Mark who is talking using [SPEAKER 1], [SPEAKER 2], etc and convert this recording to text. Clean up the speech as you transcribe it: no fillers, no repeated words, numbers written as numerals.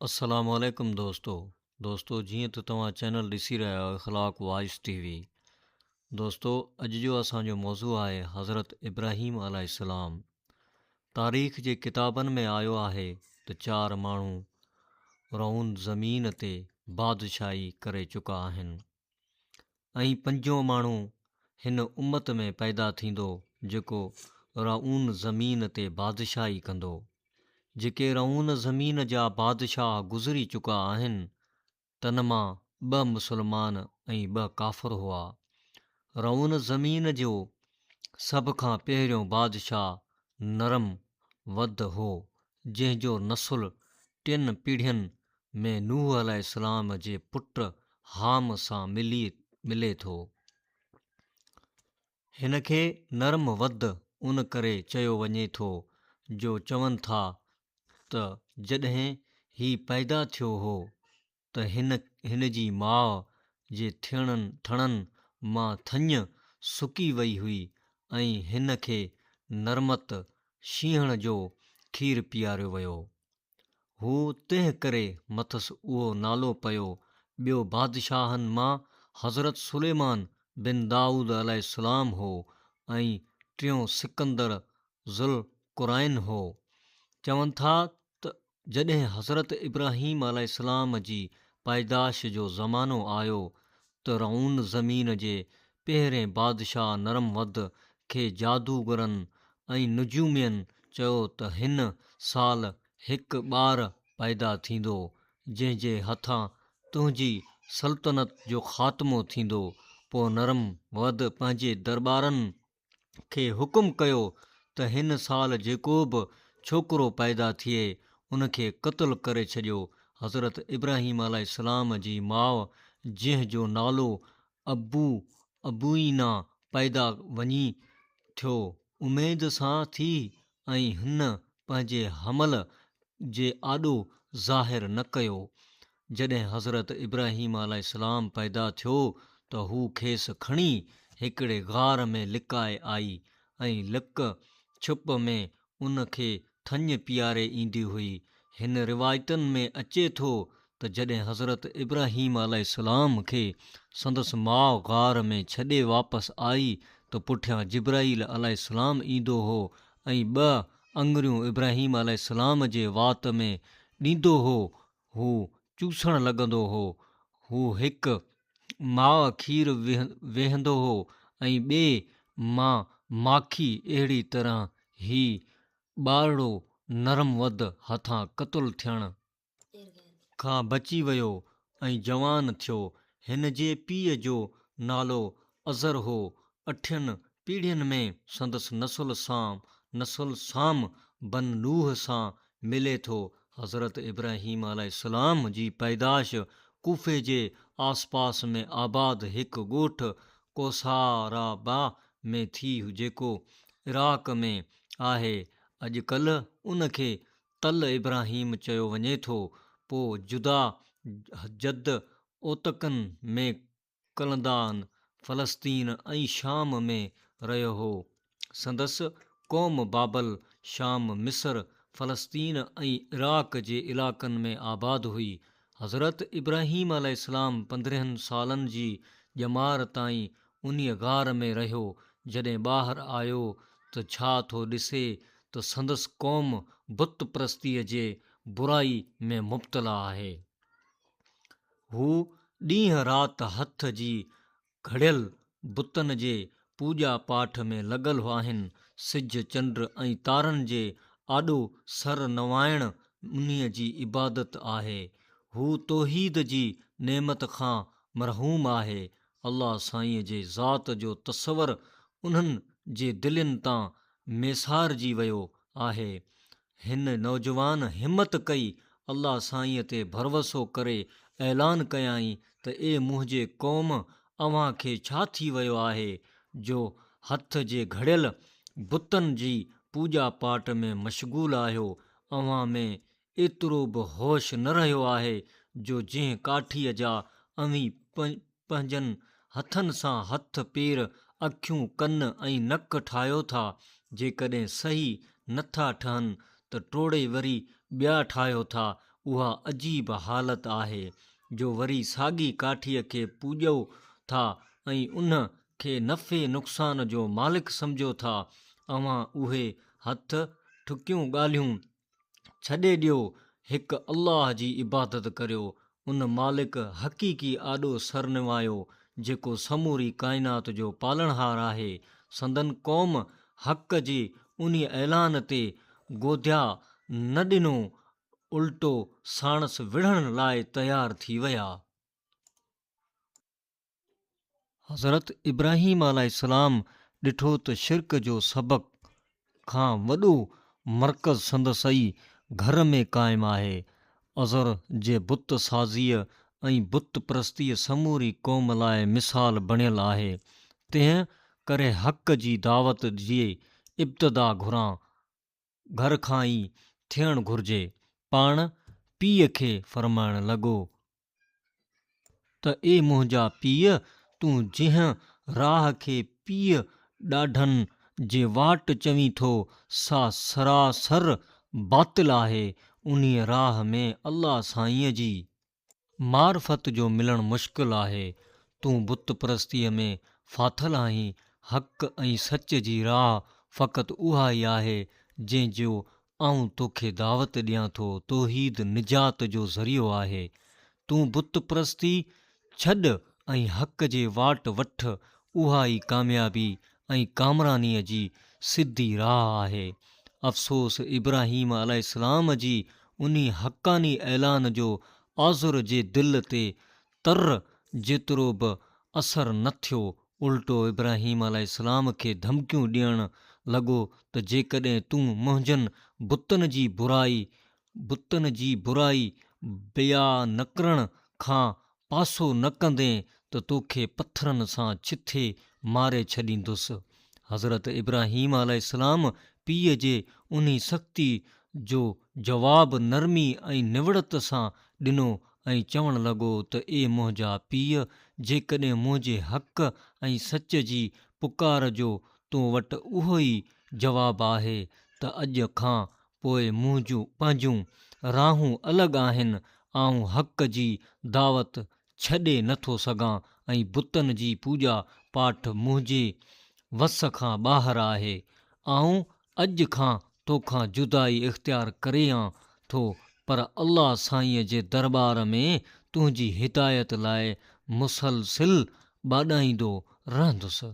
[SPEAKER 1] अस्सलाम वालेकुम दोस्तों जीअं त तव्हां चैनल ॾिसी रहिया आहियो इख़लाक़ वॉइस टीवी। दोस्तो अॼु जो असांजो मौज़ू आहे हज़रत इब्राहीम अलैहिस्सलाम। तारीख़ जे किताबनि में आयो आहे त 4 माण्हू रऊन ज़मीन ते बादशाही करे चुका आहिनि ऐं 5हों माण्हू हिन उम्मत में पैदा थींदो जेको रऊन ज़मीन ते बादशाही कंदो। जेके रऊन ज़मीन जा बादशाह गुज़री चुका आहिनि तन मां 2 मुस्लमान ऐं 2 काफ़िर हुआ। रऊन ज़मीन जो सभ खां पहिरियों बादशाह नरम वद हो जंहिंजो नसुल 3 पीढ़ियुनि में नूह अलैहिस्सलाम जे पुट हाम सां मिले थो। हिन खे नरम वद उन करे चयो वञे थो जो चवनि था त जॾहिं ही पैदा थियो हो त हिन जी माउ जे थणनि मां थञ सुकी वई हुई ऐं हिन खे नरमत शींहण जो खीरु पीआरियो वियो। हू तंहिं करे मथसि उहो नालो पियो। ॿियो बादशाहनि मां हज़रत सुलेमान बिन दाऊद अलैहिस्सलाम हो ऐं 3हों सिकंदर ज़ुल क़ुरैन हो। चवनि था त जॾहिं हज़रत इब्राहीम अलैहिस्सलाम जी पैदाश जो ज़मानो आयो त रऊन ज़मीन जे पहिरें बादशाह नरम वद खे जादूगरनि ऐं नुजूमियनि चयो त हिन साल हिकु ॿार पैदा थींदो जंहिंजे हथां तुंहिंजी सल्तनत जो ख़ात्मो थींदो। पोइ नरम वद पंहिंजे दरबारनि खे हुकुम कयो त हिन साल जेको बि छोकिरो पैदा थिए उनखे क़त्ल करे छॾियो। हज़रत इब्राहीम अलैहिस्सलाम जी माउ जंहिंजो नालो अबूइना पैदा वञी थियो उमेद सां थी ऐं हिन पंहिंजे हमल जे आॾो ज़ाहिर न कयो। जॾहिं हज़रत इब्राहीम अलैहिस्सलाम पैदा थियो त हू खेसि खणी हिकिड़े गार में लिकाए आई ऐं लिक छुप में उन खे थञ पीआरे ईंदी हुई। हिन रिवायतुनि में अचे थो त जॾहिं हज़रत इब्राहीम अलैहिस्सलाम खे संदसि माउ गार में छॾे वापसि आई त पुठियां जिब्राईल अलैहिस्सलाम ईंदो हो ऐं 2 आङुरियूं इब्राहीम अलैहिस्सलाम जे वात में ॾींदो हो। हू चूसण लॻंदो हो। हू हिकु माउ खीरु वेहंदो हो ऐं ॿिए मां माखी। अहिड़ी तरह ही ॿारड़ो नरम वद हथां क़त्ल थियण खां बची वियो ऐं जवान थियो। हिन जे पीउ जो नालो अज़र हो। 8 पीढ़ियुनि में संदसि नसुल साम बन नूह सां मिले थो। हज़रत इब्राहीम अलैहिस्सलाम जी पैदाश कूफे जे आसपास में आबाद हिकु ॻोठु कोसाराबा में थी जेको इराक़ में आहे। अॼुकल्ह उन खे तल इब्राहीम चयो वञे थो। पोइ जुदा जद ओतकनि में कलंदान फ़लस्तीन ऐं शाम में रहियो हो। संदसि क़ौम बाबल शाम मिस्र फ़लस्तीन ऐं इराक़ जे इलाक़नि में आबाद हुई। हज़रत इब्राहीम अलैहिस्सलाम 15 सालनि जी ॼमार ताईं उन्हीअ गार में रहियो। जॾहिं ॿाहिरि आयो त छा थो ॾिसे त संदसि क़ौम बुत परस्तीअ जे बुराई में मुब्तला आहे। हू ॾींहं राति हथ जी घड़ियल बुतनि जे पूॼा पाठ में लॻल आहिनि। सिज चंड ऐं तारनि जे आॾो सर नवाइण उन्हीअ जी इबादत आहे। हू तौहीद जी नेमत खां मरहूम आहे। अल्लाह साईं जे ज़ात जो तसवर उन्हनि जे दिलनि तां मेसारजी वियो आहे। हिन नौजवान हिम्मत कई अल्लाह साईं ते भरवसो करे ऐलान कयाई त ए मुंहिंजे क़ौम अव्हां खे छा थी वियो आहे जो हथ जे घड़ियल बुतनि जी पूॼा पाठ में मशगूल आहियो। अव्हां में एतिरो बि होश न रहियो आहे जो जंहिं काठीअ जा अव्हीं पंहिंजनि हथनि सां हथ पेर अखियूं कन ऐं नक ठाहियो था। जेकॾहिं सही नथा ठहनि त टोड़े वरी ॿिया ठाहियो था। उहा अजीब हालत आहे जो वरी साॻी काठीअ खे पूॼो था ऐं उन खे नफ़े नुक़सान जो मालिक सम्झो था। अव्हां उहे हथ ठुकियूं ॻाल्हियूं छॾे ॾियो, हिकु अल्लाह जी इबादत करियो, उन मालिक हक़ीक़ी आॾो सरनिवायो जेको समूरी काइनात जो पालणहार आहे। संदन क़ौम हक़ जे उन ऐलान ते गोध्या न ॾिनो, उल्टो साणस विढ़ण लाइ तयार थी विया। हज़रत इब्राहीम अलैहिस्सलाम ॾिठो त शिरक जो सबक़ खां वॾो मर्कज़ संदसई घर में क़ाइमु आहे। अज़र जे बुत साज़ीअ ऐं बुत परस्तीअ समूरी क़ौम लाइ मिसाल बणियल आहे। तंहिं करे हक़ जी दावत जी इब्तिदा घुरां घर खां ई थियणु घुरिजे। पाण पीउ खे फरमाइणु लॻो त ए मुंहिंजा पीउ, तूं जंहिं राह खे पीउ ॾाढनि जे वाट चवीं थो, सा सरासर बातिल आहे। उन्हीअ राह में अल्लाह साईंअ जी मार्फत जो मिलणु मुश्किल आहे। तूं बुत परस्तीअ में फाथल आहीं। हक़ ऐं सच जी राह फ़क़ति उहा ई आहे जंहिंजो आऊं तोखे दावत ॾियां थो। तौहीद निजात जो ज़रियो आहे। तूं बुत परस्ती छॾ ऐं हक़ जे वाट वठ, उहा ई कामयाबी ऐं कामरानीअ जी सिधी राह आहे। अफ़सोस इब्राहीम अलैहिस्सलाम जी उन हक़ानी ऐलान जो आज़ुर जे दिलि ते तर जेतिरो बि असरु न थियो। उल्टो इब्राहीम अलैहिस्सलाम खे धमकियूं ॾियणु लॻो त जेकॾहिं तूं मुंहिंजनि बुतनि जी बुराई बया न करण खां पासो न कंदे त तोखे पथरनि सां छिथे मारे छॾींदुसि। हज़रत इब्राहीम अलैहिस्सलाम पीउ जे उन सख़्ती जो जवाबु नरमी ऐं निवड़त सां ॾिनो ऐं चवणु लॻो त ए मुंहिंजा पीउ, जेकॾहिं मुंहिंजे हक़ ऐं सच जी पुकार जो तो वटि उहो ई जवाबु आहे त अॼु खां पोइ पंहिंजूं राहूं अलॻि आहिनि। आऊं हक़ जी दावत छॾे नथो सघां ऐं बुतनि जी पूॼा पाठ मुंहिंजे वस खां ॿाहिरि आहे। आऊं अॼु खां तोखां जुदाई इख़्तियार करियां थो, पर अल्लाह साईंअ जे दरबार में तुंहिंजी हिदायत लाइ मुसलसिल ॿाॾाईंदो रहंदुसि।